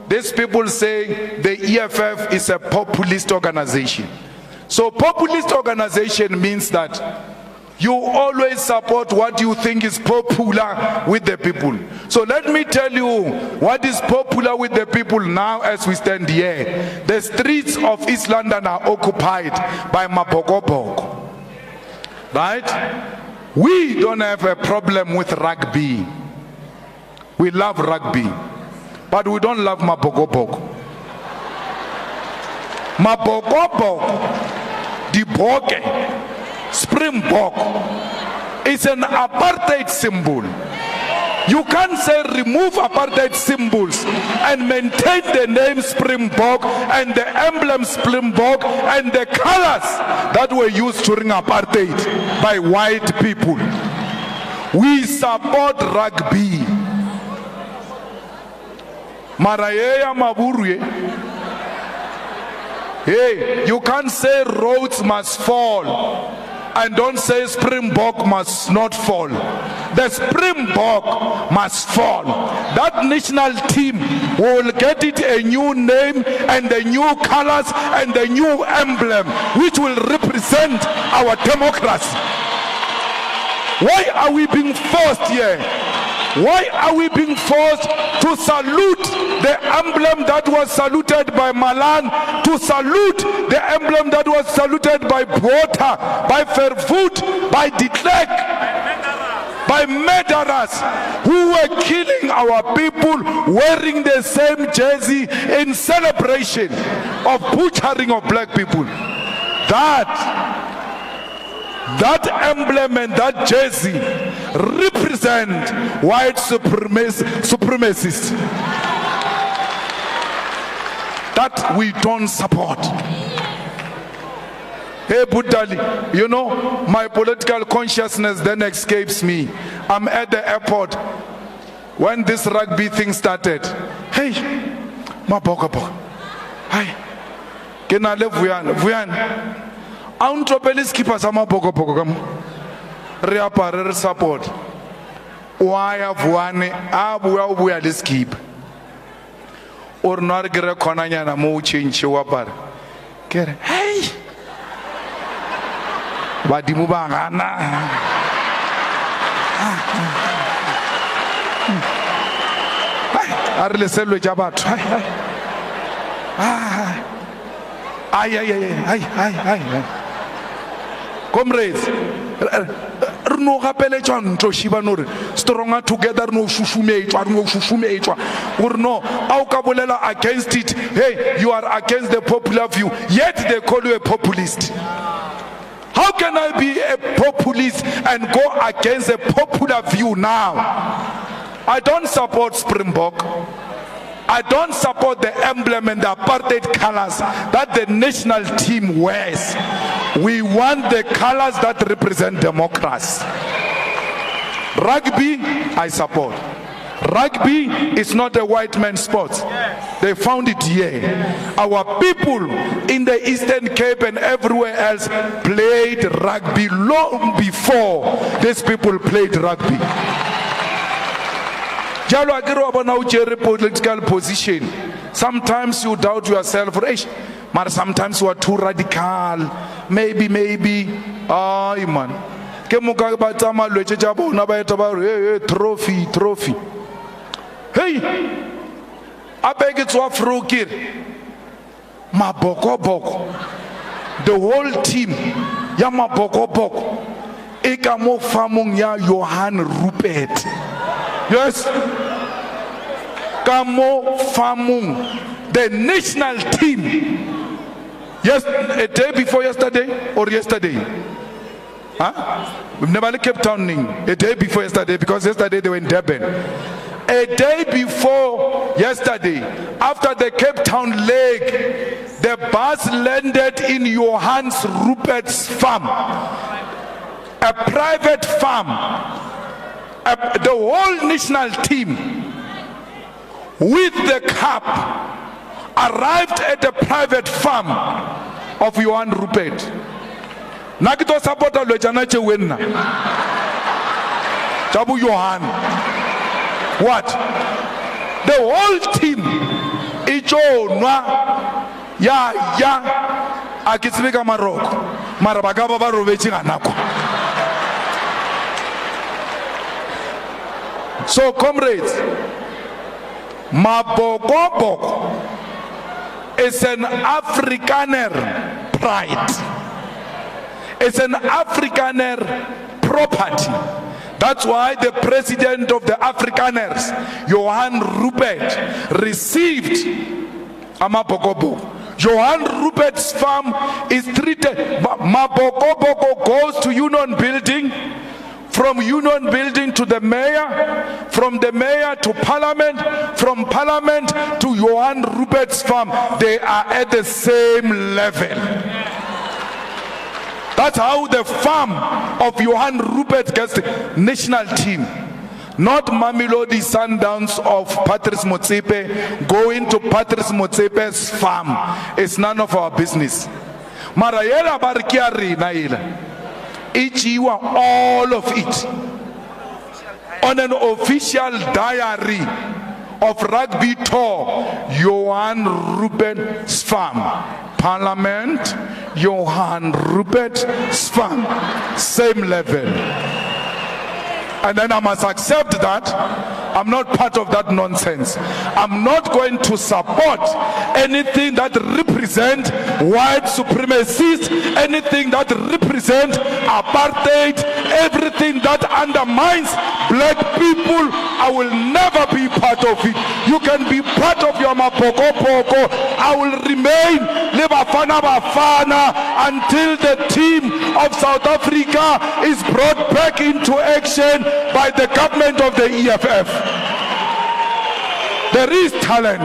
these people say the EFF is a populist organization. So populist organization means that you always support what you think is popular with the people. So let me tell you what is popular with the people now as we stand here. The streets of East London are occupied by Amabhokobhokpo. Right? We don't have a problem with rugby. We love rugby. But we don't love Amabhokobhokpo. Amabhokobhokpo, the Boke, Springbok is an apartheid symbol. You can't say remove apartheid symbols and maintain the name Springbok and the emblem Springbok and the colors that were used during apartheid by white people. We support rugby. Marayeya Maburwe. Hey, you can't say roads must fall and don't say Springbok must not fall. The Springbok must fall. That national team will get it a new name and the new colors and the new emblem which will represent our democracy. Why are we being forced here? Why are we being forced to salute the emblem that was saluted by Malan, to salute the emblem that was saluted by Bota, by Vervoet, by De Klerk, by murderers who were killing our people wearing the same jersey in celebration of butchering of black people? That emblem and that jersey represent white supremacists that we don't support. Hey Budali, you know, my political consciousness then escapes me. I'm at the airport when this rugby thing started. Hey, Amabhokobhokpo. Hi. Can I live Vuyan? Antropelis keeper Amabhokobhokpo kam reapare support waya vuane abuya ubuya leskip or not gere khonanya na mo change wa par kere hey badimo ba ngana are le selwe ja batho ay comrades, no gapeletswa ntlo shiba nore stronger together no shushumetwa or no au ka bolela against it. Hey, you are against the popular view, yet they call you a populist. How can I be a populist and go against a popular view now? I don't support Springbok. I don't support the emblem and the apartheid colors that the national team wears. We want the colors that represent democracy. Rugby, I support. Rugby is not a white man's sport. They found it here. Our people in the Eastern Cape and everywhere else played rugby long before these people played rugby. Political position. Sometimes you doubt yourself, but sometimes you are too radical. Maybe. Man. Trophy. Hey, I beg it to Afrokir. Amabhokobhokpo. The whole team. Ya Amabhokobhokpo. Ekamo famung ya Johan Rupert. Yes. Kamo Famung, the national team. Yes, a day before yesterday or yesterday? Huh? We've never kept counting a day before yesterday because yesterday they were in Durban. A day before yesterday, after the Cape Town leg, the bus landed in Johannes Rupert's farm, a private farm. The whole national team with the cup arrived at the private farm of Johan Rupert. Nakito supporter lojanache wenna. Jabu Johan. What? The whole team tjonwa ya a ke tsebe ka maroko mara ba ka ba ba robetse ga nako. So comrades, Amabhokobhokpo is an Afrikaner pride. It's an Afrikaner property. That's why the president of the Afrikaners, Johan Rupert, received Amabhokobhokpo. Johan Rupert's farm is treated. Amabhokobhokpo goes to Union Building, from Union Building to the mayor, from the mayor to Parliament, from Parliament to Johan Rupert's farm. They are at the same level. That's how the farm of Johan Rupert gets the national team. Not Mamelodi Sundowns of Patrice Motsepe going to Patrice Motsepe's farm. It's none of our business. Marayela Barkiari Naila. All of it on an official diary of rugby tour, Johan Rupert's farm. Parliament, Johan Rupert's farm, same level. And then I must accept that I'm not part of that nonsense. I'm not going to support anything that represents white supremacists, anything that represents apartheid, everything that undermines black people. I will never be part of it. You can be part of your Amabhokobhokpo. I will remain le Bafana Bafana until the team of South Africa is brought back into action by the government of the EFF. There is talent.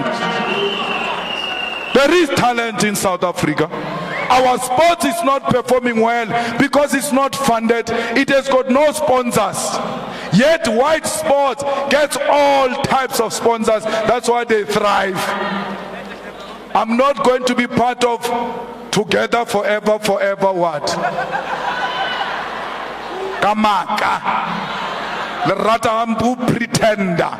There is talent in South Africa. Our sport is not performing well because it's not funded. It has got no sponsors. Yet white sport gets all types of sponsors. That's why they thrive. I'm not going to be part of Together Forever, Forever what? Kamaka. Le rata gampu pretender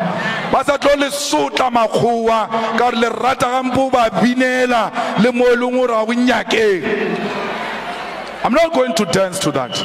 ba sa tlo le sotla makgowa ka le rata gampu ba binela le mo eleng gore a bo nyakeng. I'm not going to dance to that.